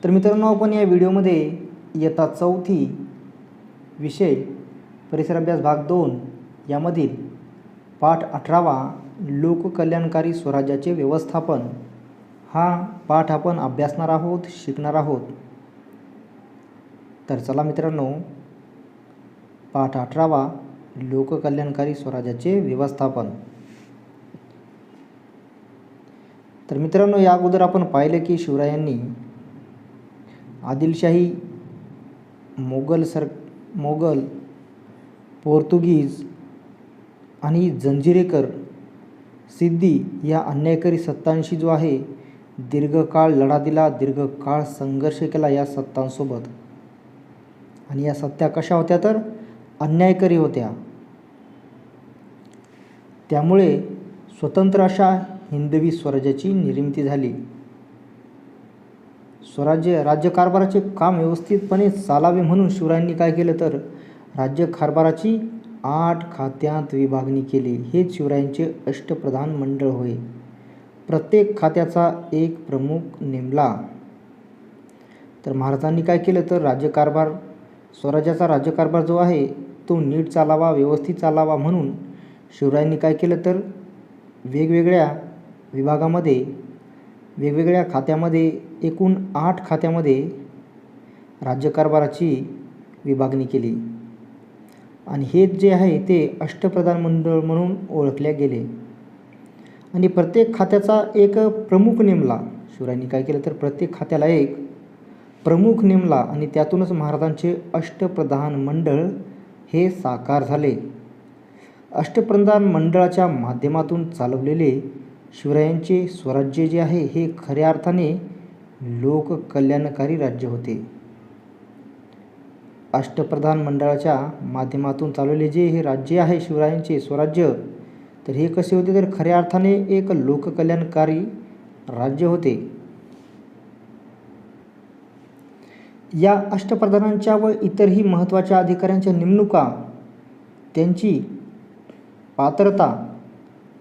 तर मित्रांनो, आपण या व्हिडिओमध्ये इयत्ता 4थी विषय परिसर अभ्यास भाग 2 यामधील पाठ 18वा लोककल्याणकारी स्वराज्याचे व्यवस्थापन हा पाठ आपण अभ्यासणार आहोत, शिकणार आहोत। तर चला मित्रांनो, पाठ 18वा लोककल्याणकारी स्वराज्याचे व्यवस्थापन। तर मित्रांनो, या अगोदर आपण पाहिलं की शिवरायांनी आदिलशाही, मोगल, पोर्तुगीज आणि जंजिरेकर, सिद्दी या अन्यायकारी सत्तांशी जो आहे दीर्घकाळ लढा दिला, दीर्घकाळ संघर्ष केला या सत्तांसोबत। आणि या सत्ता कशा होत्या तर अन्यायकारी होत्या। त्यामुळे स्वतंत्र अशा हिंदवी स्वराज्याची निर्मिती झाली। राज्यकारभाराचे काम व्यवस्थितपणे चालावे म्हणून शिवरायांनी काय केलं तर राज्यकारभाराची 8 खात्यात विभागणी केली। हेच शिवरायांचे अष्टप्रधान मंडळ होय। प्रत्येक खात्याचा एक प्रमुख नेमला। तर महाराजांनी काय केलं तर स्वराज्याचा राज्यकारभार जो आहे तो नीट चालावा, व्यवस्थित चालावा म्हणून शिवरायांनी काय केलं तर वेगवेगळ्या विभागामध्ये, वेगवेगळ्या खात्यामध्ये, एकूण 8 खात्यामध्ये राज्यकारभाराची विभागणी केली। आणि हे जे आहे ते अष्टप्रधान मंडळ म्हणून ओळखले गेले। आणि प्रत्येक खात्याचा एक प्रमुख नेमला। शिवरायांनी काय केलं तर प्रत्येक खात्याला एक प्रमुख नेमला आणि त्यातूनच महाराजांचे अष्टप्रधान मंडळ हे साकार झाले। अष्टप्रधान मंडळाच्या माध्यमातून चालवलेले शिवरायांचे स्वराज्य जे आहे हे खऱ्या अर्थाने लोककल्याणकारी राज्य होते। अष्टप्रधान मंडळाच्या माध्यमातून चालवले जे हे राज्य आहे शिवरायांचे स्वराज्य, तर हे कसे होते तर खऱ्या अर्थाने एक लोककल्याणकारी राज्य होते। या अष्टप्रधानांच्या व इतरही महत्त्वाच्या अधिकाऱ्यांच्या नेमणुका, त्यांची पात्रता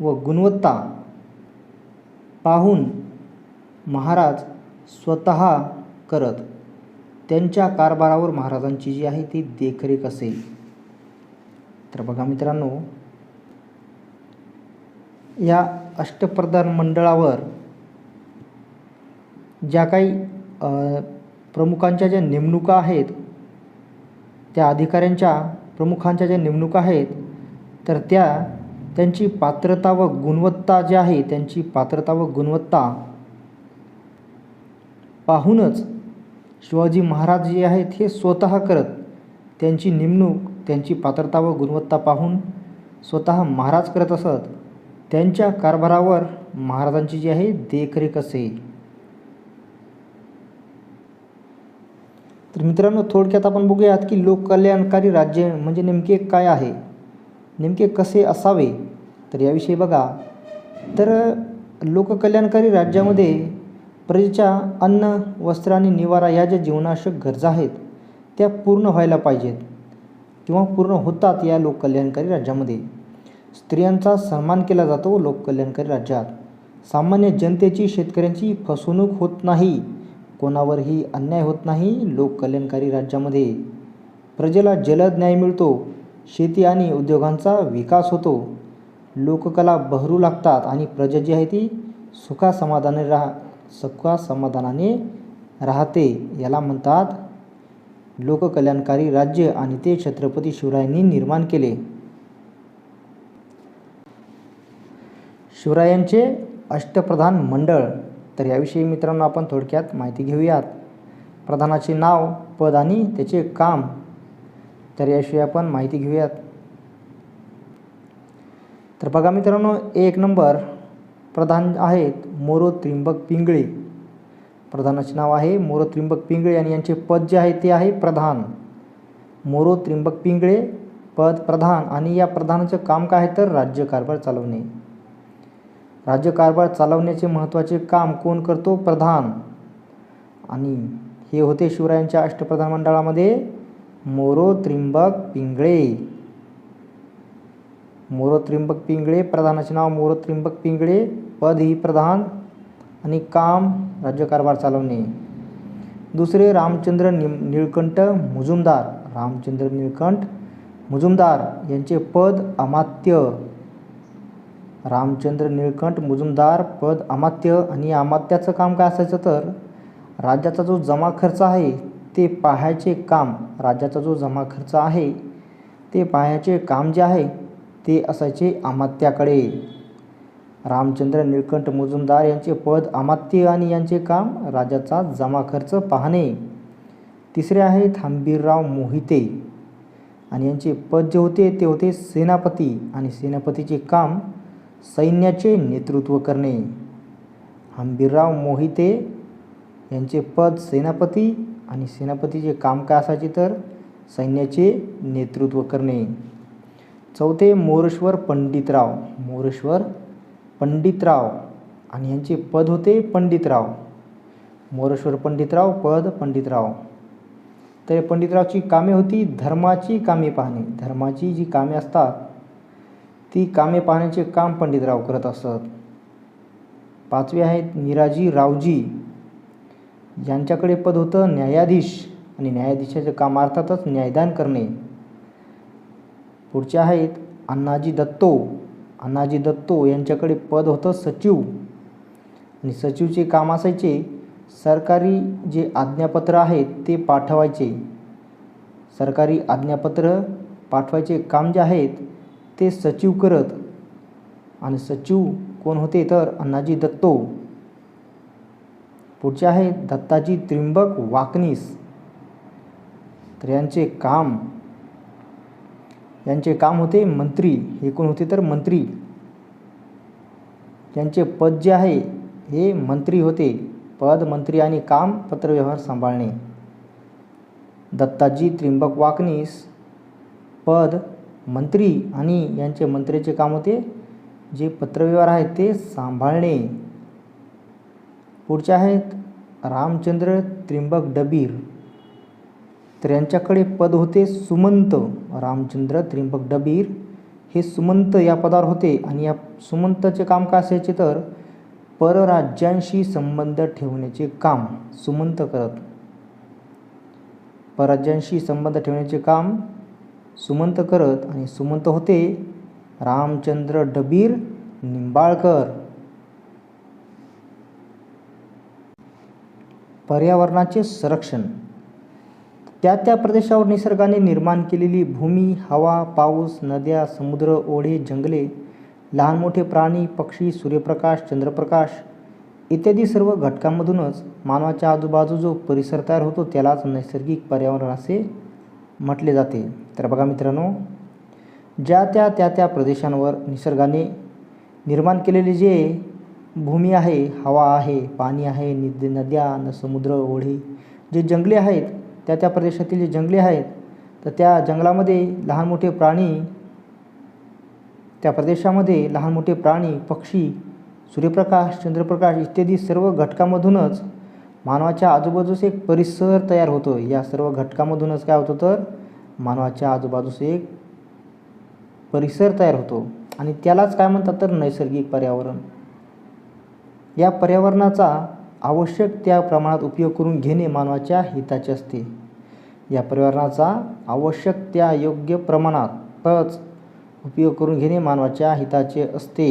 व गुणवत्ता पाहून महाराज स्वतः करत। त्यांच्या कारभारावर महाराजांची जी आहे ती देखरेख असेल। तर बघा मित्रांनो, या अष्टप्रधान मंडळावर ज्या काही प्रमुखांच्या ज्या नेमणुका आहेत, त्या अधिकाऱ्यांच्या प्रमुखांच्या ज्या नेमणुका आहेत, तर त्यांची पात्रता व गुणवत्ता जी आहे, त्यांची पात्रता व गुणवत्ता पाहूनच शिवाजी महाराज जे आहेत हे स्वतः करत। त्यांची नेमणूक, त्यांची पात्रता व गुणवत्ता पाहून स्वतः महाराज करत असत। त्यांच्या कारभारावर महाराजांची जी आहे देखरेख असे। तर मित्रांनो, थोडक्यात आपण बघूयात की लोककल्याणकारी राज्य म्हणजे नेमके काय आहे, नेमके कसे असावे। तर याविषयी बघा, तर लोककल्याणकारी राज्यामध्ये प्रजेच्या अन्न, वस्त्र आणि निवारा या ज्या जीवनावश्यक गरजा आहेत त्या पूर्ण व्हायला पाहिजेत किंवा पूर्ण होतात। या लोककल्याणकारी राज्यामध्ये स्त्रियांचा सन्मान केला जातो। लोककल्याणकारी राज्यात सामान्य जनतेची, शेतकऱ्यांची फसवणूक होत नाही, कोणावरही अन्याय होत नाही। लोककल्याणकारी राज्यामध्ये प्रजेला जलद न्याय मिळतो, शेती आणि उद्योगांचा विकास होतो, लोककला बहरू लागतात आणि प्रजा जी आहे ती सुखासमाधानाने राहते। याला म्हणतात लोककल्याणकारी राज्य आणि ते छत्रपती शिवरायांनी निर्माण केले। शिवरायांचे अष्टप्रधान मंडळ, तर याविषयी मित्रांनो आपण थोडक्यात माहिती घेऊयात। प्रधानाचे नाव, पद आणि त्याचे काम, तर याविषयी आपण माहिती घेऊयात। तर बघा मित्रांनो, 1 नंबर प्रधान आहेत मोरो त्रिंबक पिंगळे। प्रधानाचे नाव आहे मोरो त्रिंबक पिंगळे आणि यांचे पद जे आहे ते आहे प्रधान। मोरो त्रिंबक पिंगळे पद प्रधान। आणि या प्रधानाचं काम काय आहे तर राज्यकारभार चालवणे। राज्यकारभार चालवण्याचे महत्त्वाचे काम कोण करतो? प्रधान। आणि हे होते शिवरायांच्या अष्टप्रधान मंडळामध्ये मोरो त्रिंबक पिंगळे। मोरो त्रिंबक पिंगळे, प्रधानाचे नाव मोरो त्रिंबक पिंगळे, पद ही प्रधान आणि काम राज्यकारभार चालवणे। दुसरे रामचंद्र निळकंठ मुजुमदार, रामचंद्र निळकंठ मुजुमदार यांचे पद अमात्य, रामचंद्र निळकंठ मुजुमदार पद अमात्य. आणि अमात्याचं काम काय असायचं तर राज्याचा जो जमा खर्च आहे ते पाहायचे काम, राज्याचा जो जमा खर्च आहे ते पाहायचे काम जे आहे ते असायचे अमात्याकडे. रामचंद्र निळकंठ मुजुमदार यांचे पद अमात्य आणि यांचे काम राज्याचा जमा खर्च पाहणे. तिसरे आहेत हंबीरराव मोहिते आणि यांचे पद जे होते ते होते सेनापती आणि सेनापतीचे काम सैन्याचे नेतृत्व करणे. हंबीरराव मोहिते यांचे पद सेनापती आणि सेनापतीचे काम काय असायचे तर सैन्याचे नेतृत्व करणे. चौथे मोरेश्वर पंडितराव, मोरेश्वर पंडितराव आणि यांचे पद होते पंडितराव. मोरेश्वर पंडितराव पद पंडितराव. तर पंडितरावची कामे होती धर्माची कामे पाहणे, धर्माची जी कामे असतात ती कामे पाहण्याचे काम पंडितराव करत असत. पाचवे आहेत निराजी रावजी, यांच्याकडे पद होतं न्यायाधीश आणि न्यायाधीशाचे काम अर्थातच न्यायदान करणे. पुढचे आहेत अण्णाजी दत्तो, अण्णाजी दत्तो यांच्याकडे पद होतं सचिव आणि सचिवचे काम असायचे सरकारी जे आज्ञापत्र आहेत ते पाठवायचे, सरकारी आज्ञापत्र पाठवायचे काम जे आहेत ते सचिव करत. आणि सचिव कोण होते तर अण्णाजी दत्तो. पुढचे आहेत दत्ताजी त्रिंबक वाकनीस, तर यांचे काम होते मंत्री. हे कोण होते तर मंत्री, त्यांचे पद जे आहे हे मंत्री होते, पद मंत्री आणि काम पत्रव्यवहार सांभाळणे. दत्ताजी त्रिंबक वाकनीस पद मंत्री आणि यांचे मंत्र्याचे काम होते जे पत्रव्यवहार आहेत ते सांभाळणे. पुढचे आहेत रामचंद्र त्रिंबक डबीर, तर यांच्याकडे पद होते सुमंत. रामचंद्र त्रिंबक डबीर हे सुमंत या पदावर होते आणि या सुमंतचे काम काय असायचे तर परराज्यांशी संबंध ठेवण्याचे काम सुमंत करत. परराज्यांशी संबंध ठेवण्याचे काम सुमंत करत आणि सुमंत होते रामचंद्र डबीर निंबाळकर. पर्यावरणाचे संरक्षण, त्या त्या प्रदेशावर निसर्गाने निर्माण केलेली भूमी, हवा, पाऊस, नद्या, समुद्र, ओढे, जंगले, लहान मोठे प्राणी, पक्षी, सूर्यप्रकाश, चंद्रप्रकाश इत्यादी सर्व घटकांमधूनच मानवाच्या आजूबाजू जो परिसर तयार होतो त्यालाच नैसर्गिक पर्यावरण असे म्हटले जाते. तर बघा मित्रांनो, ज्या त्या प्रदेशांवर निसर्गाने निर्माण केलेले जे भूमी आहे, हवा आहे, पाणी आहे, नद्या, समुद्र, ओढे, जे जंगले आहेत, त्या प्रदेशातील जे जंगले आहेत तर त्या जंगलामध्ये लहान मोठे प्राणी, त्या प्रदेशामध्ये लहान मोठे प्राणी, पक्षी, सूर्यप्रकाश, चंद्रप्रकाश इत्यादी सर्व घटकांमधूनच मानवाच्या आजूबाजूस एक परिसर तयार होतो. या सर्व घटकांमधूनच काय होतं तर मानवाच्या आजूबाजूस एक परिसर तयार होतो आणि त्यालाच काय म्हणतात तर नैसर्गिक पर्यावरण. या पर्यावरणाचा आवश्यक त्या प्रमाणात उपयोग करून घेणे मानवाच्या हिताचे असते. या पर्यावरणाचा आवश्यक त्या योग्य प्रमाणातच उपयोग करून घेणे मानवाच्या हिताचे असते.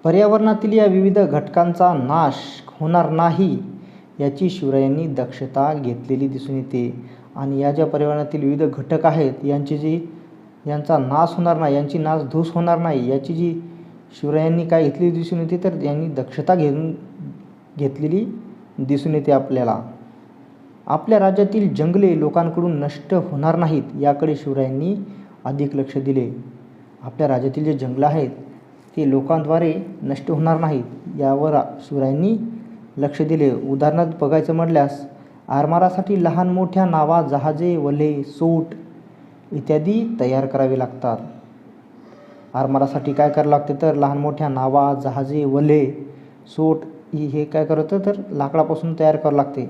पर्यावरणातील या विविध घटकांचा नाश होणार नाही याची शिवरायांनी दक्षता घेतलेली दिसून येते. आणि या ज्या पर्यावरणातील विविध घटक आहेत यांचा नाश होणार नाही, यांची नासधूस होणार नाही याची जी शिवरायांनी काय घेतलेली दिसून येते तर यांनी दक्षता घेतलेली दिसून येते आपल्याला. आपल्या राज्यातील जंगले लोकांकडून नष्ट होणार नाहीत याकडे शिवरायांनी अधिक लक्ष दिले. आपल्या राज्यातील जे जंगलं आहेत ते लोकांद्वारे नष्ट होणार नाहीत यावर शिवरायांनी लक्ष दिले. उदाहरणार्थ बघायचं म्हटल्यास आरमारासाठी लहान मोठ्या नावा, जहाजे, वल्हे, सूट इत्यादी तयार करावे लागतात. आरमारासाठी काय करावं लागते तर लहान मोठ्या नावा, जहाजे, वल्हे, सूट हे काय करतं तर लाकडापासून तयार करावं लागते.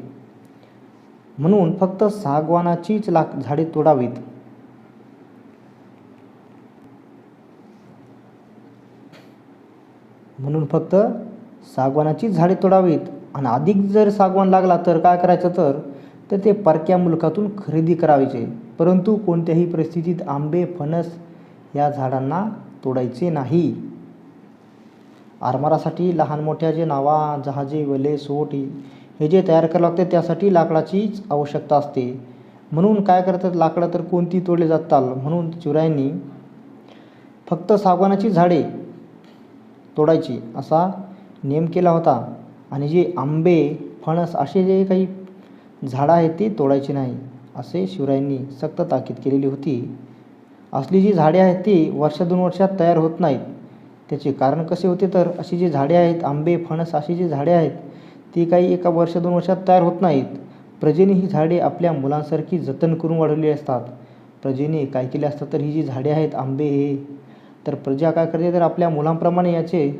म्हणून फक्त सागवानाचीच झाडे तोडावीत. म्हणून फक्त सागवानाचीच झाडे तोडावीत आणि अधिक जर सागवान लागला तर काय करायचं तर ते परक्या मुलकातून खरेदी करायचे, परंतु कोणत्याही परिस्थितीत आंबे फणस या झाडांना तोडायचे नाही. आरमारासाठी लहान मोठ्या जे नावा, जहाजे, वले, सोट हे जे तयार करावं लागते त्यासाठी लाकडाचीच आवश्यकता असते. म्हणून काय करतात, लाकडं तर कोणती तोडले जातात, म्हणून शिवरायांनी फक्त सागवानाची झाडे तोडायची असा नियम केला होता. आणि जे आंबे फणस असे जे काही झाडं आहेत ते तोडायचे नाही असे शिवरायांनी सक्त ताकीद केलेली होती. असली जी झाडे आहेत ती वर्ष 2 वर्षात तयार होत नाहीत. त्याचे कारण कसे होते तर अशी जी झाडे आहेत, आंबे फणस अशी जी झाडे आहेत ती काही एका वर्ष 2 वर्षात तयार होत नाहीत. प्रजेने ही झाडे आपल्या मुलांसारखी जतन करून वाढवली असतात. प्रजेने काय केले असतात तर ही जी झाडे आहेत आंबे हे तर प्रजा काय करते तर आपल्या मुलांप्रमाणे याचे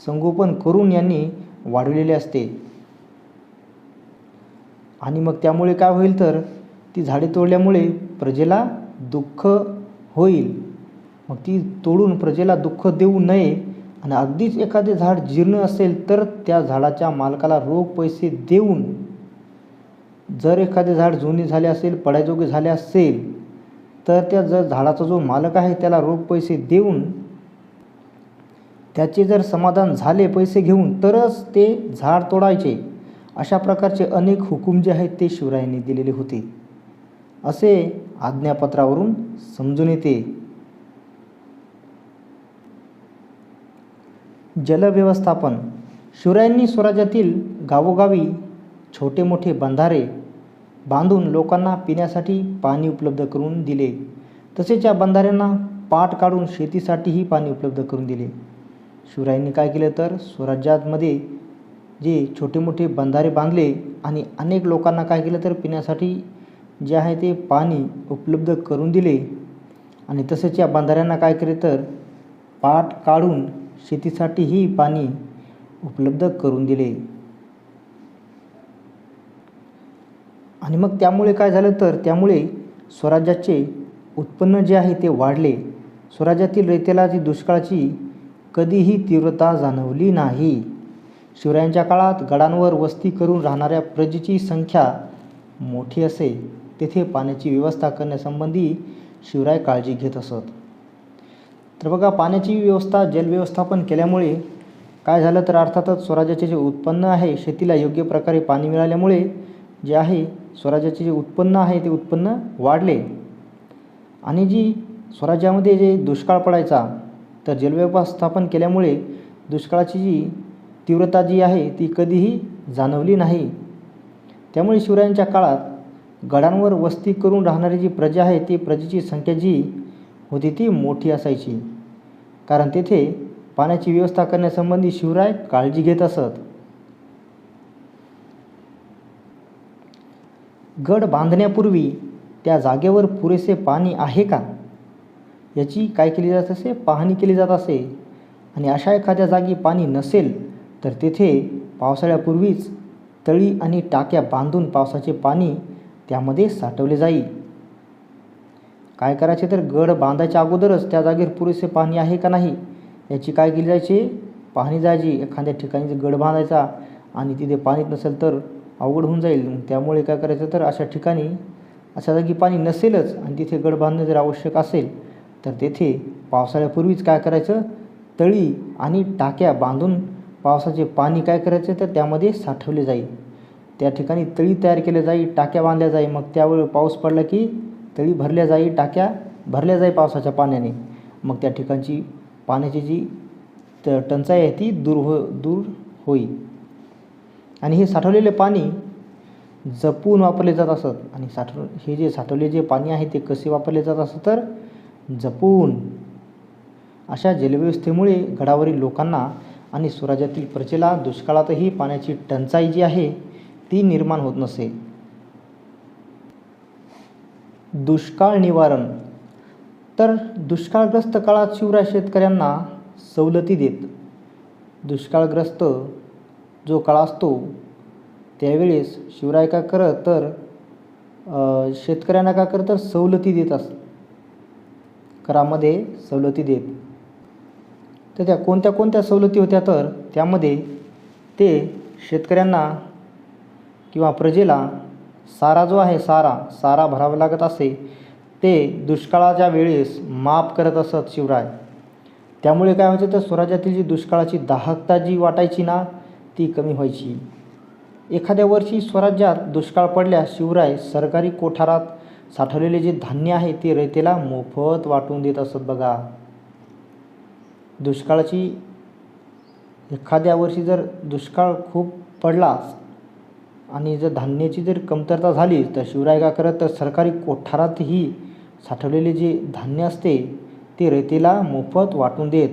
संगोपन करून यांनी वाढवलेले असते. आणि मग त्यामुळे काय होईल तर ती झाडे तोडल्यामुळे प्रजेला दुःख होईल. मग ती तोडून प्रजेला दुःख देऊ नये. आणि अगदीच एखादे झाड जीर्ण असेल तर त्या झाडाच्या मालकाला रोख पैसे देऊन, जर एखादे झाड जुने झाले असेल, पडायजोगे झाले असेल तर त्या जर झाडाचा जो मालक आहे त्याला रोख पैसे देऊन त्याचे जर समाधान झाले पैसे घेऊन तरच ते झाड तोडायचे. अशा प्रकारचे अनेक हुकूम जे आहेत ते शिवरायांनी दिलेले होते असे आज्ञापत्रावरून समजून येते. जलव्यवस्थापन. शिवरायांनी स्वराज्यातील गावोगावी छोटे मोठे बंधारे बांधून लोकांना पिण्यासाठी पाणी उपलब्ध करून दिले. तसेच या बंधाऱ्यांना पाट काढून शेतीसाठीही पाणी उपलब्ध करून दिले. शिवरायांनी काय केलं तर स्वराज्यामध्ये जे छोटे मोठे बंधारे बांधले आणि अनेक लोकांना काय केलं तर पिण्यासाठी जे आहे ते पाणी उपलब्ध करून दिले. आणि तसेच या बंधाऱ्यांना काय केले तर पाट काढून शेतीसाठीही पाणी उपलब्ध करून दिले. आणि मग त्यामुळे काय झालं तर त्यामुळे स्वराज्याचे उत्पन्न जे आहे ते वाढले. स्वराज्यातील रयतेला जी दुष्काळाची कधीही तीव्रता जाणवली नाही. शिवरायांच्या काळात गडांवर वस्ती करून राहणाऱ्या प्रजेची संख्या मोठी असे तेथे पाण्याची व्यवस्था करण्यासंबंधी शिवराय काळजी घेत असत. तर बघा, पाण्याची व्यवस्था जलव्यवस्थापन केल्यामुळे काय झालं तर अर्थातच स्वराज्याचे जे उत्पन्न आहे, शेतीला योग्य प्रकारे पाणी मिळाल्यामुळे जे आहे स्वराज्याचे जे उत्पन्न आहे ते उत्पन्न वाढले. आणि जी स्वराज्यामध्ये जे दुष्काळ पडायचा तर जलव्यवस्थापन केल्यामुळे दुष्काळाची जी तीव्रता जी आहे ती कधीही जाणवली नाही. त्यामुळे शिवरायांच्या काळात गडांवर वस्ती करून राहणारी जी प्रजा आहे ती प्रजेची संख्या जी होती ती मोठी असायची, कारण तेथे पाण्याची व्यवस्था करण्यासंबंधी शिवराय काळजी घेत असत. गड बांधण्यापूर्वी त्या जागेवर पुरेसे पाणी आहे का याची काय केली जात असे, पाहणी केली जात असे. आणि अशा एखाद्या जागी पाणी नसेल तर तेथे पावसाळ्यापूर्वीच तळी आणि टाक्या बांधून पावसाचे पाणी त्यामध्ये साठवले जाई. काय करायचे तर गड बांधायच्या अगोदरच त्या जागेवर पुरेसे पाणी आहे का नाही याची काय केली जायची, पाहणी जायची. एखाद्या ठिकाणी गड बांधायचा आणि तिथे पाणीच नसेल तर अवघड होऊन जाईल. त्यामुळे काय करायचं तर अशा ठिकाणी अशा जागी पाणी नसेलच आणि तिथे गड बांधणे जर आवश्यक असेल तर तेथे पावसाळ्यापूर्वीच काय करायचं, तळी आणि टाक्या बांधून पावसाचे पाणी काय करायचं तर त्यामध्ये साठवले जाईल. त्या ठिकाणी तळी तयार केले जाईल, टाक्या बांधल्या जाईल. मग त्यावेळी पाऊस पडला की तळी भरल्या जाईल, टाक्या भरल्या जाईल पावसाच्या पाण्याने. मग त्या ठिकाणची पाण्याची जी टंचाई आहे ती दूर होईल. आणि हे साठवलेले पाणी जपून वापरले जात असत. आणि हे जे साठवले जे पाणी आहे ते कसे वापरले जात असत तर जपून. अशा जलव्यवस्थेमुळे गडावरील लोकांना आणि स्वराज्यातील प्रजेला दुष्काळातही पाण्याची टंचाई जी आहे ती निर्माण होत नसे. दुष्काळ निवारण. तर दुष्काळग्रस्त काळात शिवराय शेतकऱ्यांना सवलती देत. दुष्काळग्रस्त जो काळ असतो त्यावेळेस शिवराय काय करत तर शेतकऱ्यांना काय करत तर सवलती देत असत, करामध्ये सवलती देत. तर त्या कोणत्या कोणत्या सवलती होत्या तर त्यामध्ये ते शेतकऱ्यांना किंवा प्रजेला सारा जो आहे सारा भरावा लागत असे ते दुष्काळाच्या वेळेस माफ करत असत शिवराय. त्यामुळे काय व्हायचं तर स्वराज्यातील जी दुष्काळाची दाहकता जी वाटायची ना ती कमी व्हायची. एखाद्या वर्षी स्वराज्यात दुष्काळ पडल्यास शिवराय सरकारी कोठारात साठवलेले जे धान्य आहे ते रयतेला मोफत वाटून देत असत बघा. दुष्काळाची एखाद्या वर्षी जर दुष्काळ खूप पडलाच आणि जर धान्याची जर कमतरता झाली तर शिवराय काय करत तर सरकारी कोठारातही साठवलेले जे धान्य असते ते रयतेला मोफत वाटून देत.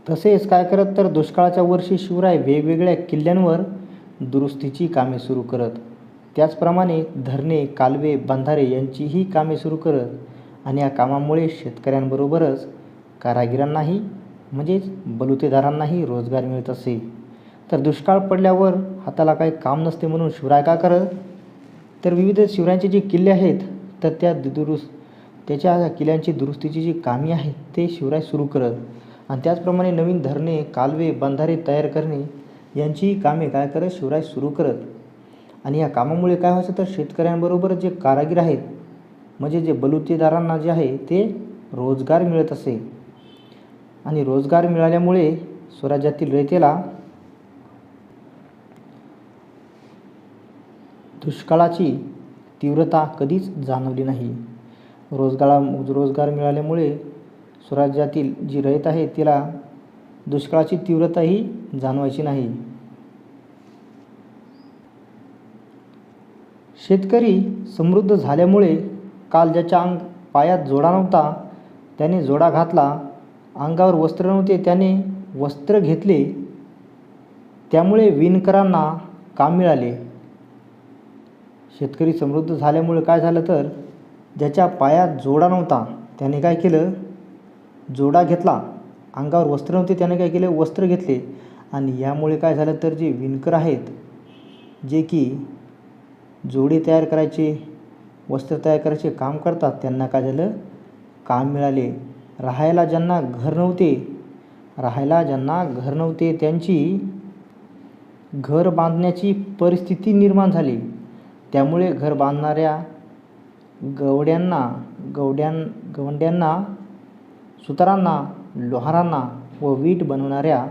तसेच काय करत तर दुष्काळाच्या वर्षी शिवराय वेगवेगळ्या किल्ल्यांवर दुरुस्तीची कामे सुरू करत. त्याचप्रमाणे धरणे, कालवे, बंधारे यांचीही कामे सुरू करत आणि या कामामुळे शेतकऱ्यांबरोबरच कारागिरांनाही म्हणजेच बलुतेदारांनाही रोजगार मिळत असे. तर दुष्काळ पडल्यावर हाताला काही काम नसते म्हणून शिवराय काय करत तर विविध शिवरायांचे जे किल्ले आहेत तर त्याच्या किल्ल्यांची दुरुस्तीची जी कामे आहेत ते शिवराय सुरू करत आणि त्याचप्रमाणे नवीन धरणे, कालवे, बंधारे तयार करणे यांची कामे काय करत शिवराय सुरू करत. आणि या कामामुळे काय व्हायचं तर शेतकऱ्यांबरोबर जे कारागीर आहेत म्हणजे जे बलुतेदारांना जे आहे ते रोजगार मिळत असे. आणि रोजगार मिळाल्यामुळे स्वराज्यातील रयतेला दुष्काळाची तीव्रता कधीच जाणवली नाही. रोजगार मिळाल्यामुळे स्वराज्यातील जी रयत आहे तिला दुष्काळाची तीव्रताही जाणवायची नाही. शेतकरी समृद्ध झाल्यामुळे काल ज्याच्या पायात जोडा नव्हता त्याने जोडा घातला, अंगावर वस्त्र नव्हते त्याने वस्त्र घेतले. त्यामुळे विणकरांना काम मिळाले. शेतकरी समृद्ध झाल्यामुळे काय झालं तर ज्याच्या पायात जोडा नव्हता त्याने काय केलं जोडा घेतला, अंगावर वस्त्र नव्हते त्याने काय केलं वस्त्र घेतले. आणि यामुळे काय झालं तर जे विणकर आहेत जे की जोडे तयार करायचे, वस्त्र तयार करायचे काम करतात त्यांना काय झालं काम मिळाले. राहायला ज्यांना घर नव्हते त्यांची घर बांधण्याची परिस्थिती निर्माण झाली. त्यामुळे घर बांधणाऱ्या गवंड्यांना, सुतारांना, लोहारांना व वीट बनवणाऱ्या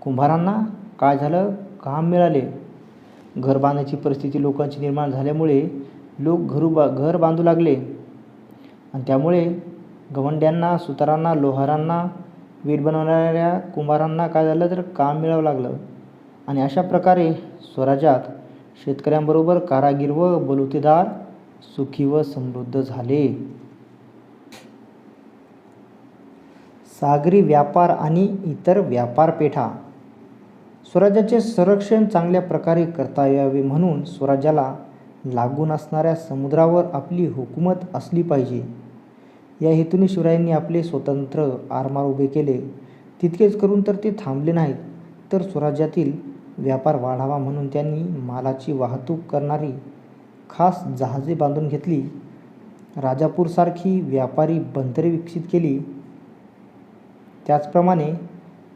कुंभारांना काय झालं काम मिळाले. घर बांधण्याची परिस्थिती लोकांची निर्माण झाल्यामुळे लोक घर बांधू लागले आणि त्यामुळे गवंड्यांना, सुतारांना, लोहारांना, वीट बनवणाऱ्या कुंभारांना काय झालं तर काम मिळावं लागलं. आणि अशा प्रकारे स्वराज्यात शेतकऱ्यांबरोबर कारागीर व बलुतेदार सुखी व समृद्ध झाले. सागरी व्यापार आणि इतर व्यापारपेठा. स्वराज्याचे संरक्षण चांगल्या प्रकारे करता यावे म्हणून स्वराज्याला लागून असणाऱ्या समुद्रावर आपली हुकूमत असली पाहिजे. या हेतूने शिवरायांनी आपले स्वतंत्र आरमार उभे केले. तितकेच करून तर ते थांबले नाहीत तर स्वराज्यातील व्यापार वाढावा म्हणून त्यांनी मालाची वाहतूक करणारी खास जहाजे बांधून घेतली. राजापूरसारखी व्यापारी बंदरे विकसित केली. त्याचप्रमाणे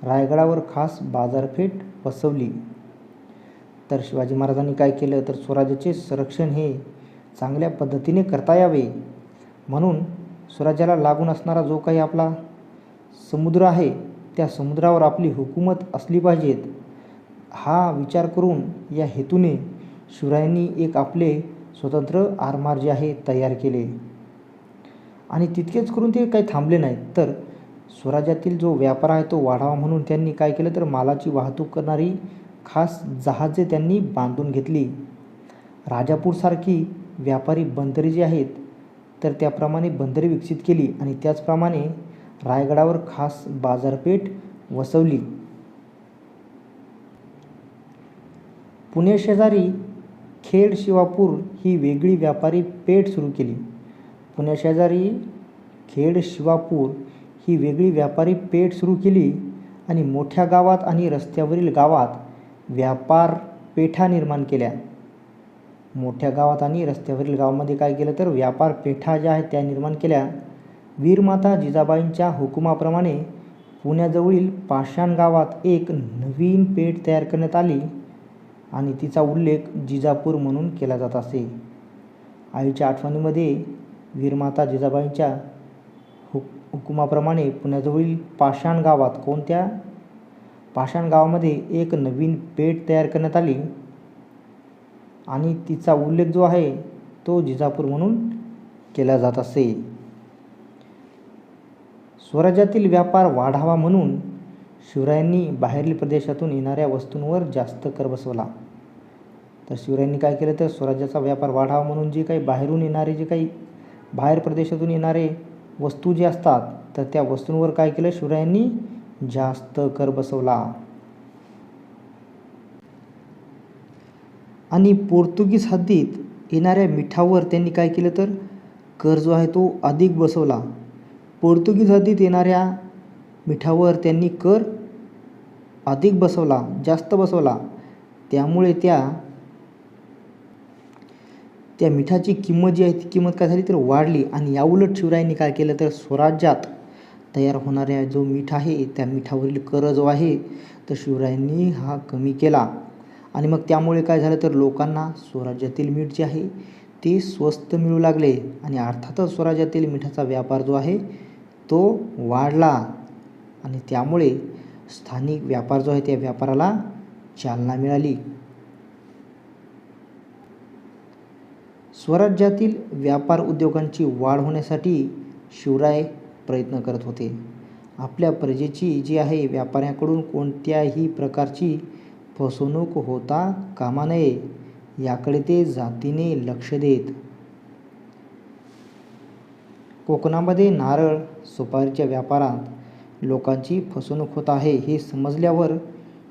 रायगडावर खास बाजारपेठ बसवली. तर शिवाजी महाराजांनी काय केलं तर स्वराज्याचे संरक्षण हे चांगल्या पद्धतीने करता यावे म्हणून स्वराज्याला लागून असणारा जो काही आपला समुद्र आहे त्या समुद्रावर आपली हुकूमत असली पाहिजेत हा विचार करून या हेतूने शिवरायांनी एक आपले स्वतंत्र आरमार जे आहे तयार केले. आणि तितकेच करून ते काही थांबले नाहीत तर स्वराज्यातील जो व्यापार आहे तो वाढावा म्हणून त्यांनी काय केलं तर मालाची वाहतूक करणारी खास जहाजे त्यांनी बांधून घेतली. राजापूरसारखी व्यापारी बंदरे जी आहेत तर त्याप्रमाणे बंदरे विकसित केली आणि त्याचप्रमाणे रायगडावर खास बाजारपेठ वसवली. पुण्याशेजारी खेड शिवापूर ही वेगळी व्यापारी पेठ सुरू केली. पुण्याशेजारी खेड शिवापूर ही वेगळी व्यापारी पेठ सुरू केली आणि मोठ्या गावात आणि रस्त्यावरील गावात व्यापार पेठा निर्माण केल्या. मोठ्या गावात आणि रस्त्यावरील गावामध्ये काय केलं तर व्यापार पेठा ज्या आहेत त्या निर्माण केल्या. वीरमाता जिजाबाईंच्या हुकुमाप्रमाणे पुण्याजवळील पाषाण गावात एक नवीन पेठ तयार करण्यात आली आणि तिचा उल्लेख जिजापूर म्हणून केला जात असे. आईच्या आठवणीमध्ये वीरमाता जिजाबाईंच्या हुकुमाप्रमाणे पुण्याजवळील पाषाण गावात पाषाण गावामध्ये एक नवीन पेठ तयार करण्यात आली आणि तिचा उल्लेख जो आहे तो जिजापूर म्हणून केला जात असे. स्वराज्यातील व्यापार वाढावा म्हणून शिवरायांनी बाहेरील प्रदेशातून येणाऱ्या वस्तूंवर जास्त कर बसवला. तर शिवरायांनी काय केलं तर स्वराज्याचा व्यापार वाढावा म्हणून जे काही बाहेरून येणारे बाहेर प्रदेशातून येणारे वस्तू जे असतात तर त्या वस्तूंवर काय केलं शिवरायांनी जास्त कर बसवला. आणि पोर्तुगीज हद्दीत येणाऱ्या मिठावर त्यांनी काय केलं तर कर जो आहे तो अधिक बसवला. पोर्तुगीज हद्दीत येणाऱ्या मिठावर त्यांनी कर अधिक बसवला, जास्त बसवला. त्यामुळे त्या मिठाची किंमत जी आहे ती किंमत काय झाली तर वाढली. आणि याउलट शिवरायांनी काय केलं तर स्वराज्यात तयार होणाऱ्या जो मीठ आहे त्या मिठावरील कर जो आहे तर शिवरायांनी हा कमी केला. आणि मग त्यामुळे काय झालं तर लोकांना स्वराज्यातील मीठ जे आहे ते स्वस्त मिळू लागले आणि अर्थातच स्वराज्यातील मिठाचा व्यापार जो आहे तो वाढला आणि त्यामुळे स्थानिक व्यापार जो आहे त्या व्यापाराला चालना मिळाली. स्वराज्यातील व्यापार उद्योगांची वाढ होण्यासाठी शिवराय प्रयत्न करत होते. आपल्या प्रजेची जी आहे व्यापाऱ्यांकडून कोणत्याही प्रकारची फसवणूक होता कामा नये याकडे ते जातीने लक्ष देत. कोकणामध्ये नारळ सुपारीच्या व्यापारात लोकांची फसवणूक होत आहे हे समजल्यावर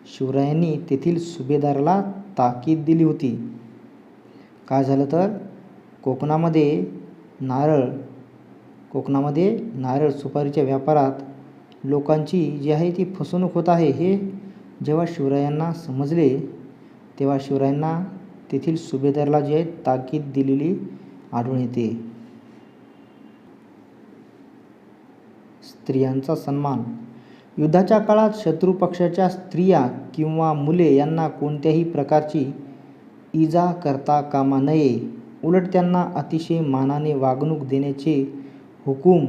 शिवरायांनी तेथील सुभेदाराला ताकीद दिली होती. काय झालं तर कोकणामध्ये नारळ सुपारीच्या व्यापारात लोकांची जी आहे ती फसवणूक होत आहे हे जेव्हा शिवरायांना समजले तेव्हा शिवरायांना तेथील सुभेदाराला जी आहे ताकीद दिलेली आढळून येते. स्त्रियांचा सन्मान. युद्धाच्या काळात शत्रू पक्षाच्या स्त्रिया किंवा मुले यांना कोणत्याही प्रकारची इजा करता कामा नये, उलट त्यांना अतिशय मानाने वागणूक देण्याचे हुकूम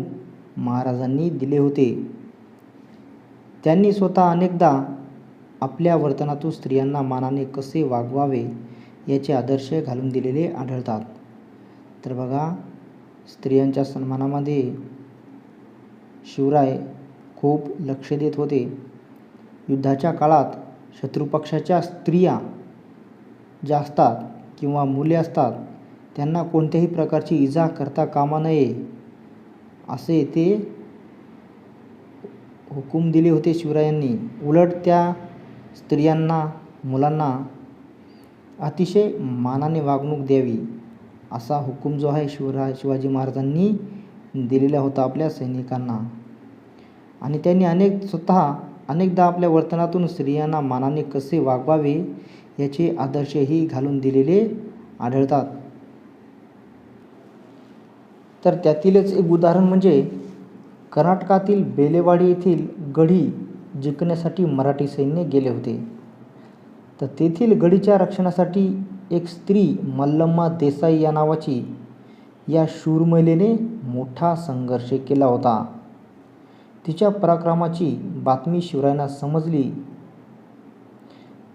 महाराजांनी दिले होते. त्यांनी स्वतः अनेकदा आपल्या वर्तनातून स्त्रियांना मानाने कसे वागवावे याचे आदर्श घालून दिलेले आढळतात. तर बघा स्त्रियांच्या सन्मानामध्ये शिवराय खूप लक्ष देत होते. युद्धाच्या काळात शत्रुपक्षाच्या स्त्रिया ज्या असतात किंवा मुले असतात त्यांना कोणत्याही प्रकारची इजा करता कामा नये असे ते हुकूम दिले होते शिवरायांनी. उलट त्या स्त्रियांना मुलांना अतिशय मानाने वागणूक द्यावी असा हुकूम जो आहे शिवाजी महाराजांनी दिलेला होता आपल्या सैनिकांना. आणि त्यांनी अनेकदा आपल्या वर्तनातून स्त्रियांना मानाने कसे वागवावे याचे आदर्शही घालून दिलेले आढळतात. तर त्यातीलच एक उदाहरण म्हणजे कर्नाटकातील बेलेवाडी येथील गढी जिंकण्यासाठी मराठी सैन्य गेले होते. तर तेथील गढीच्या रक्षणासाठी एक स्त्री मल्लम्मा देसाई या नावाची या शूर महिलेने मोठा संघर्ष केला होता. तिच्या पराक्रमाची बातमी शिवरायांना समजली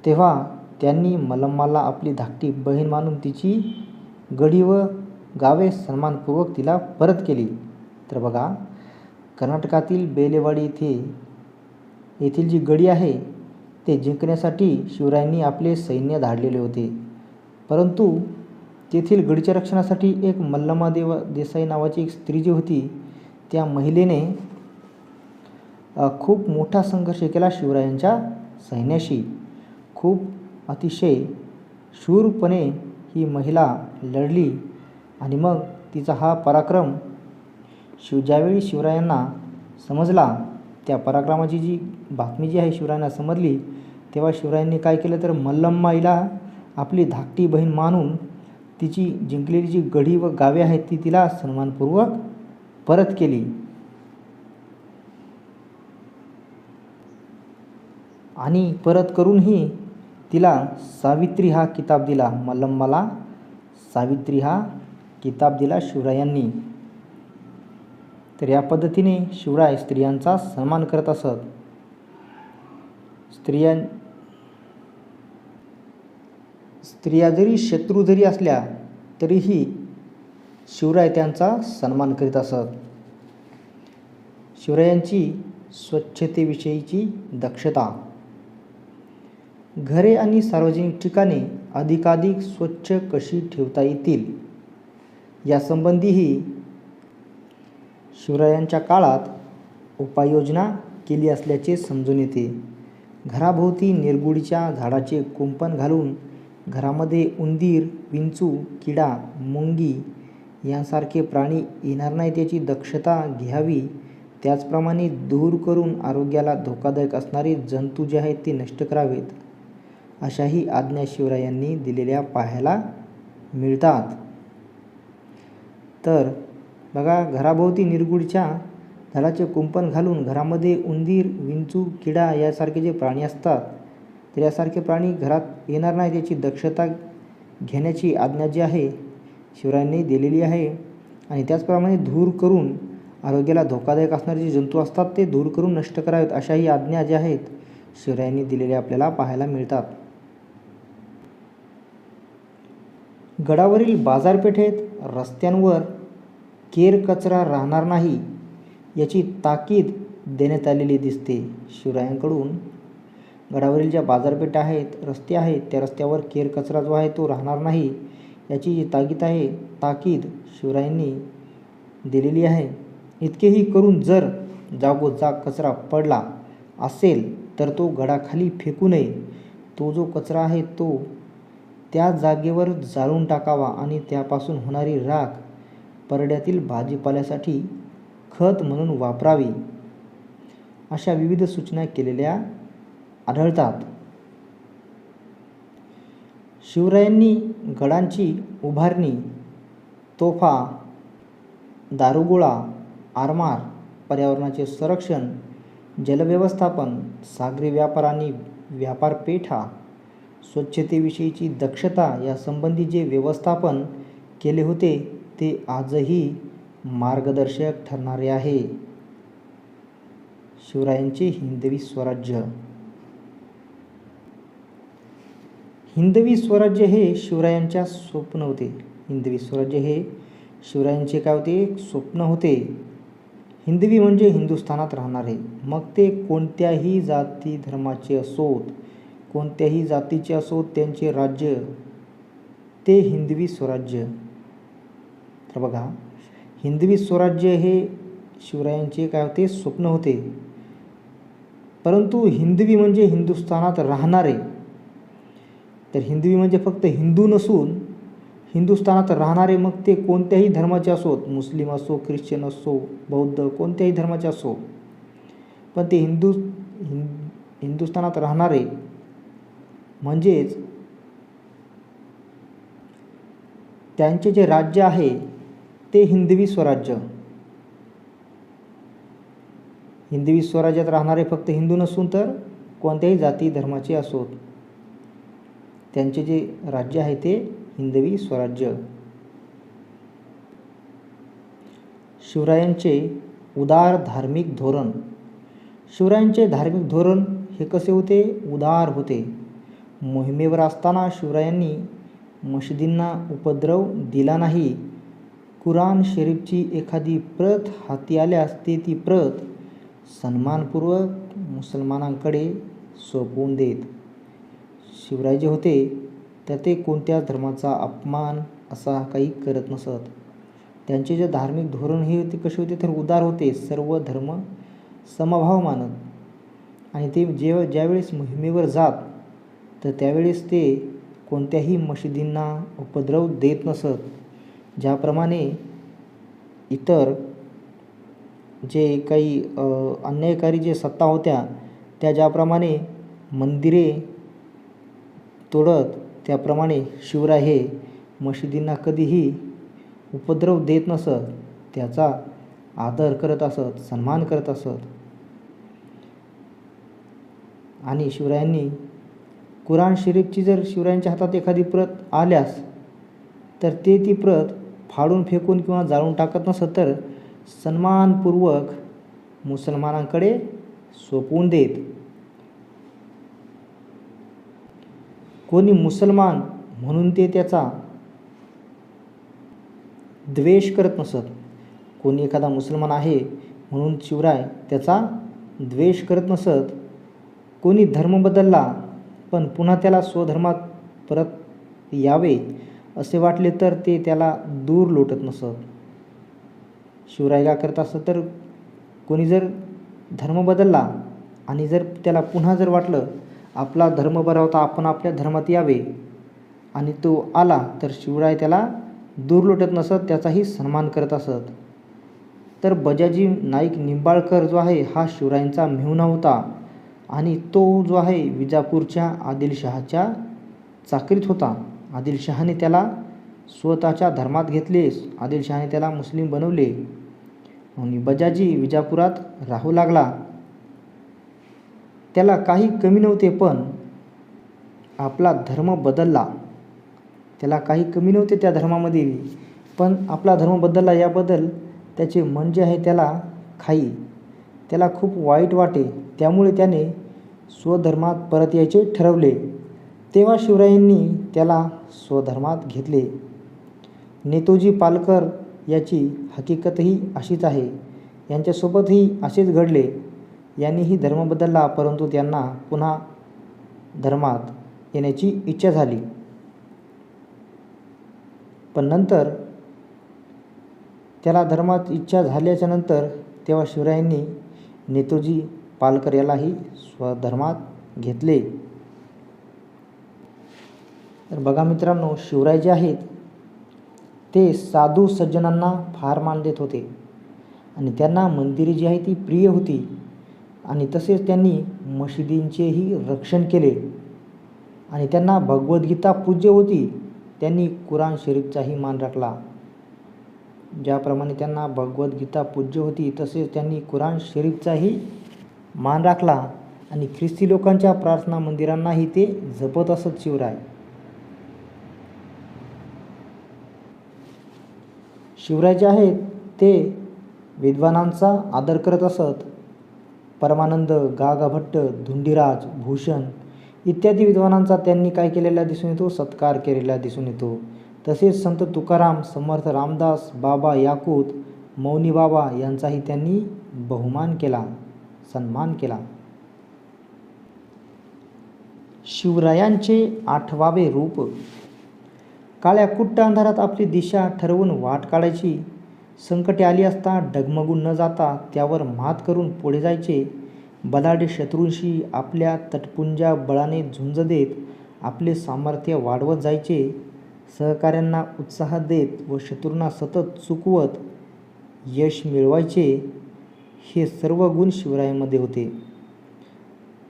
तेव्हा त्यांनी मल्लम्माला आपली धाकटी बहीण मानून तिची गढी व गावे सन्मानपूर्वक तिला परत केली. तर बघा कर्नाटकातील बेलेवाडी येथील जी गढी आहे ते जिंकण्यासाठी शिवरायांनी आपले सैन्य धाडलेले होते. परंतु तेथील गढीच्या रक्षणासाठी एक मल्लम्मा देसाई नावाची एक स्त्री जी होती त्या महिलेने खूप मोठा संघर्ष केला शिवरायांच्या सैन्याशी. खूप अतिशय शूरपणे ही महिला लढली आणि मग तिचा हा पराक्रम ज्यावेळी शिवरायांना समजला त्या पराक्रमाची जी बातमी जी आहे शिवरायांना समजली तेव्हा शिवरायांनी काय केलं तर मल्लम्माईला आपली धाकटी बहीण मानून तिची जिंकलेली जी गढी व गावे आहेत ती तिला सन्मानपूर्वक परत केली. आणि परत करूनही तिला सावित्री हा किताब दिला. मल्लम्माला सावित्री हा किताब दिला शिवरायांनी. तर या पद्धतीने शिवराय स्त्रियांचा सन्मान करत असत. स्त्रिया जरी शत्रू जरी असल्या तरीही शिवराय त्यांचा सन्मान करीत असत. शिवरायांची स्वच्छतेविषयीची दक्षता. घरे आणि सार्वजनिक ठिकाणे अधिकाधिक स्वच्छ कशी ठेवता येतील यासंबंधीही शिवरायांच्या काळात उपाययोजना केली असल्याचे समजून येते. घराभोवती निरगुडीच्या झाडाचे कुंपण घालून घरामध्ये उंदीर, विंचू, किडा, मुंगी यांसारखे प्राणी येणार नाहीत याची दक्षता घ्यावी. त्याचप्रमाणे धूर करून आरोग्याला धोकादायक असणारे जंतू जे आहेत ते नष्ट करावेत, अशाही आज्ञा शिवरायांनी दिलेल्या पाहायला मिळतात. तर बघा, घराभोवती निरगुडीच्या झाडाचे कुंपण घालून घरामध्ये उंदीर, विंचू, किडा यासारखे जे प्राणी असतात तर यासारखे प्राणी घरात येणार नाहीत याची दक्षता घेण्याची आज्ञा जी आहे शिवरायांनी दिलेली आहे. आणि त्याचप्रमाणे धूर करून आरोग्याला धोकादायक असणारे जे जंतू असतात ते दूर करून नष्ट करावेत, अशाही आज्ञा ज्या आहेत शिवरायांनी दिलेल्या आपल्याला पाहायला मिळतात. गडावरील बाजारपेठेत रस्त्यांवर केर कचरा राहणार नाही याची ताकीद देण्यात आलेली दिसते शिवरायांकडून. गडावरील ज्या बाजारपेठा आहेत, रस्ते आहेत, त्या रस्त्यावर केर कचरा जो आहे तो राहणार नाही याची जी ताकीद शिवरायांनी दिलेली आहे. इतकेही करून जर जागोजाग कचरा पडला असेल तर तो गडाखाली फेकू नये. तो जो कचरा आहे तो त्या जागेवर जाळून टाकावा आणि त्यापासून होणारी राख परड्यातील भाजीपाल्यासाठी खत म्हणून वापरावी, अशा विविध सूचना केलेल्या आढळतात. शिवरायांनी गडांची उभारणी, तोफा, दारुगोळा, आरमार, पर्यावरणाचे संरक्षण, जलव्यवस्थापन, सागरी व्यापार आणि व्यापारपेठा, स्वच्छतेविषयीची दक्षता यासंबंधी जे व्यवस्थापन केले होते ते आजही मार्गदर्शक ठरणारे आहे. शिवरायांचे हिंदवी स्वराज्य. हिंदवी स्वराज्य हे शिवरायांच्या स्वप्न होते. हिंदवी स्वराज्य हे शिवरायांचे काय होते? एक स्वप्न होते. हिंदवी म्हणजे हिंदुस्थानात राहणारे, मग ते कोणत्याही जाती धर्माचे असोत, कोणत्याही जातीचे असोत, त्यांचे राज्य ते हिंदवी स्वराज्य. तर बघा, हिंदवी स्वराज्य हे शिवरायांचे काय होते? स्वप्न होते. परंतु हिंदवी म्हणजे हिंदुस्थानात राहणारे. तर हिंदवी म्हणजे फक्त हिंदू नसून हिंदुस्थानात राहणारे, मग ते कोणत्याही धर्माचे असोत, मुस्लिम असो, ख्रिश्चन असो, बौद्ध, कोणत्याही धर्माचे असो, पण ते हिंदुस्थानात राहणारे म्हणजेच त्यांचे जे राज्य आहे ते हिंदवी स्वराज्य. हिंदवी स्वराज्यात राहणारे फक्त हिंदू नसून तर कोणत्याही जाती धर्माचे असोत, त्यांचे जे राज्य आहे ते हिंदवी स्वराज्य. शिवरायांचे उदार धार्मिक धोरण. शिवरायांचे धार्मिक धोरण हे कसे होते? उदार होते. मोहिमेवर असताना शिवरायांनी मशिदींना उपद्रव दिला नाही. कुराण शरीफची एखादी प्रत हाती आल्यास ती प्रत सन्मानपूर्वक मुसलमानांकडे सोपवून देत. शिवराय जे होते तर ते कोणत्या धर्माचा अपमान असा काही करत नसत. त्यांचे जे धार्मिक धोरण हे होते कसे होते? तर उदार होते. सर्व धर्म समभाव मानत आणि ते ज्यावेळेस मोहिमेवर जात तर त्यावेळेस ते कोणत्याही मशिदींना उपद्रव देत नसत. ज्याप्रमाणे इतर जे काही अन्यायकारी जे सत्ता होत्या त्या ज्याप्रमाणे मंदिरे तोडत, त्याप्रमाणे शिवराय हे मशिदींना कधीही उपद्रव देत नसत. त्याचा आदर करत असत, सन्मान करत असत. आणि शिवरायांनी कुराण शरीफची जर शिवरायांच्या हातात एखादी प्रत आल्यास तर ते ती प्रत फाडून फेकून किंवा जाळून टाकत नसत, तर सन्मानपूर्वक मुसलमानांकडे सोपवून देत. कोणी मुसलमान म्हणून ते त्याचा द्वेष करत नसत. कोणी एखादा मुसलमान आहे म्हणून शिवराय त्याचा द्वेष करत नसत. कोणी धर्म बदलला पण पुन्हा त्याला स्वधर्मात परत यावे असे वाटले तर ते त्याला दूर लोटत नसत. शिवराय काय करत असत, तर कोणी जर धर्म बदलला आणि जर त्याला पुन्हा जर वाटलं आपला धर्म बरा होता, आपण आपल्या धर्मात यावे आणि तो आला, तर शिवराय त्याला दूर लोटत नसत, त्याचाही सन्मान करत असत. तर बजाजी नाईक निंबाळकर जो आहे हा शिवरायांचा मेहुणा होता आणि तो जो आहे विजापूरच्या आदिलशहाच्या चाकरीत होता. आदिलशहाने त्याला स्वतःच्या धर्मात घेतले. आदिलशहाने त्याला मुस्लिम बनवले आणि बजाजी विजापुरात राहू लागला. त्याला काही कमी नव्हते पण आपला धर्म बदलला. त्याला काही कमी नव्हते त्या धर्मामध्ये, पण आपला धर्म बदलला याबद्दल त्याचे मन जे आहे त्याला खूप वाईट वाटे. त्यामुळे त्याने स्वधर्मात परत यायचे ठरवले. तेव्हा शिवरायांनी त्याला स्वधर्मात घेतले. नेतोजी पालकर याची हकीकतही अशीच आहे. यांच्यासोबतही असेच घडले. यांनीही धर्म बदलला, परंतु त्यांना पुन्हा धर्मात येण्याची इच्छा झाली. पण नंतर त्याला धर्मात इच्छा झाल्याच्या नंतर तेव्हा शिवरायांनी नेतोजी पालकर यालाही स्वधर्मात घेतले. तर बघा मित्रांनो, शिवराय जे आहेत ते साधू सज्जनांना फार मान देत होते आणि त्यांना मंदिरे जी आहे ती प्रिय होती आणि तसेच त्यांनी मशिदींचेही रक्षण केले आणि त्यांना भगवद्गीता पूज्य होती. त्यांनी कुराण शरीफचाही मान राखला. ज्याप्रमाणे त्यांना भगवद्गीता पूज्य होती तसेच त्यांनी कुराण शरीफचाही मान राखला आणि ख्रिस्ती लोकांच्या प्रार्थना मंदिरांनाही ते जपत असत शिवराय. शिवराय जे आहेत ते विद्वानांचा आदर करत असत. परमानंद, गा भट्ट, धुंडीराज, भूषण इत्यादी विद्वानांचा त्यांनी काय केलेला दिसून येतो, सत्कार केलेला दिसून येतो. तसेच संत तुकाराम, समर्थ रामदास, बाबा याकूत, मौनी बाबा यांचाही त्यांनी बहुमान केला, सन्मान केला. शिवरायांचे 8वावे रूप. काळ्या कुट्ट अंधारात आपली दिशा ठरवून वाट काढायची. संकटे आली असता डगमगून न जाता त्यावर मात करून पुढे जायचे. बलाढ्य शत्रूंशी आपल्या तटपुंजा बळाने झुंज देत आपले सामर्थ्य वाढवत जायचे. सहकाऱ्यांना उत्साह देत व शत्रूंना सतत चुकवत यश मिळवायचे. हे सर्व गुण शिवरायांमध्ये होते.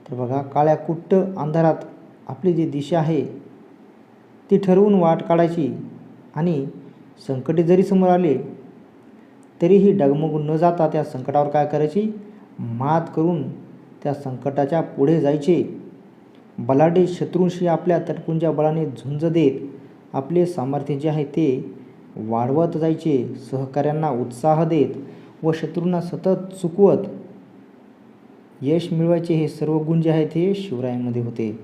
तर बघा, काळ्या कुट्ट अंधारात आपली जी दिशा आहे ती ठरवून वाट काढायची आणि संकटे जरी समोर आले तरीही डगमगून न जाता त्या संकटावर काय करायची, मात करून त्या संकटाच्या पुढे जायचे. बलाढ्य शत्रूंशी आपल्या तटपुंजा बळाने झुंज देत आपले सामर्थ्य जे आहे ते वाढवत जायचे. सहकाऱ्यांना उत्साह देत व शत्रूंना सतत चुकवत यश मिळवायचे. हे सर्व गुण जे आहेत हे शिवरायांमध्ये होते.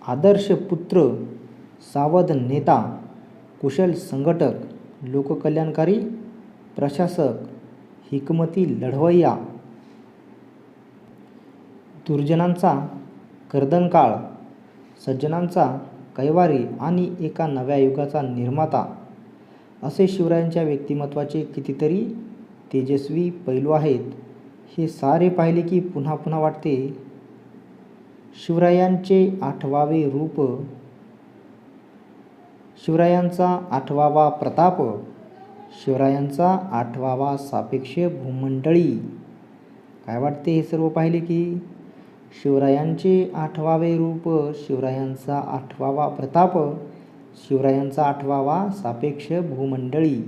आदर्श पुत्र, सावध नेता, कुशल संघटक, लोककल्याणकारी प्रशासक, हिकमती लढवय्या, दुर्जनांचा कर्दनकाळ, सज्जनांचा कैवारी आणि एका नव्या युगाचा निर्माता असे शिवरायांच्या व्यक्तिमत्वाचे कितीतरी तेजस्वी पैलू आहेत. हे सारे पाहिले की पुन्हा पुन्हा वाटते शिवरायांचे 8वावे रूप, शिवरायांचा 8वावा प्रताप, शिवरायांचा 8वावा सापेक्ष भूमंडळी. काय वाटते हे सर्व पाहिले की शिवरायांचे 8वावे रूप, शिवरायांचा 8वावा प्रताप, शिवरायांचा 8वावा सापेक्ष भूमंडळी.